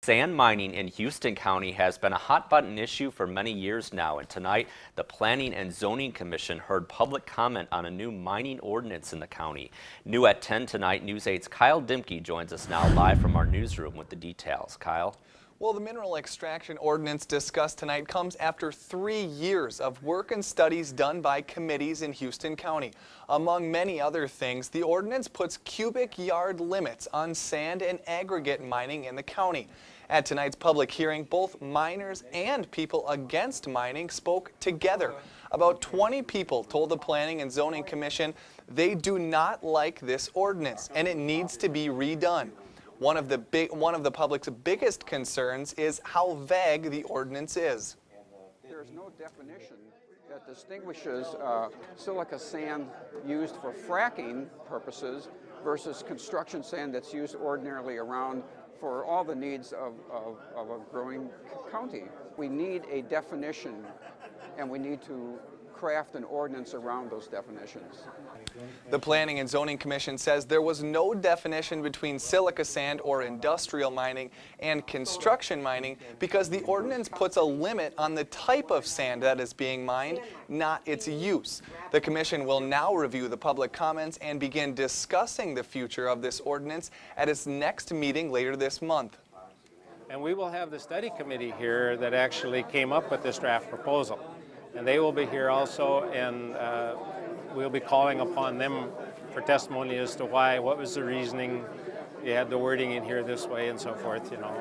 Sand mining in Houston County has been a hot-button issue for many years now, and tonight the Planning and Zoning Commission heard public comment on a new mining ordinance in the county. New at 10 tonight, News 8's Kyle Dimke joins us now live from our newsroom with the details. Kyle? Well, the mineral extraction ordinance discussed tonight comes after 3 years of work and studies done by committees in Houston County. Among many other things, the ordinance puts cubic yard limits on sand and aggregate mining in the county. At tonight's public hearing, both miners and people against mining spoke together. About 20 people told the Planning and Zoning Commission they do not like this ordinance and it needs to be redone. One of the public's biggest concerns is how vague the ordinance is. There's no definition that distinguishes silica sand used for fracking purposes versus construction sand that's used ordinarily around for all the needs of a growing county. We need a definition, and we need to craft an ordinance around those definitions. The Planning and Zoning Commission says there was no definition between silica sand or industrial mining and construction mining because the ordinance puts a limit on the type of sand that is being mined, not its use. The Commission will now review the public comments and begin discussing the future of this ordinance at its next meeting later this month. And we will have the study committee here that actually came up with this draft proposal. And they will be here also, and we'll be calling upon them for testimony as to why, what was the reasoning, you had the wording in here this way and so forth, you know.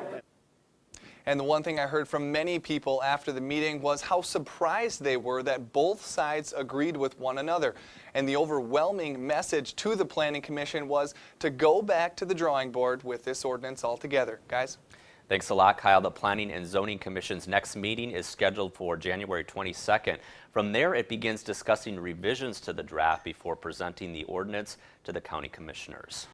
And the one thing I heard from many people after the meeting was how surprised they were that both sides agreed with one another. And the overwhelming message to the Planning Commission was to go back to the drawing board with this ordinance altogether. Guys? Thanks a lot, Kyle. The Planning and Zoning Commission's next meeting is scheduled for January 22nd. From there, it begins discussing revisions to the draft before presenting the ordinance to the county commissioners.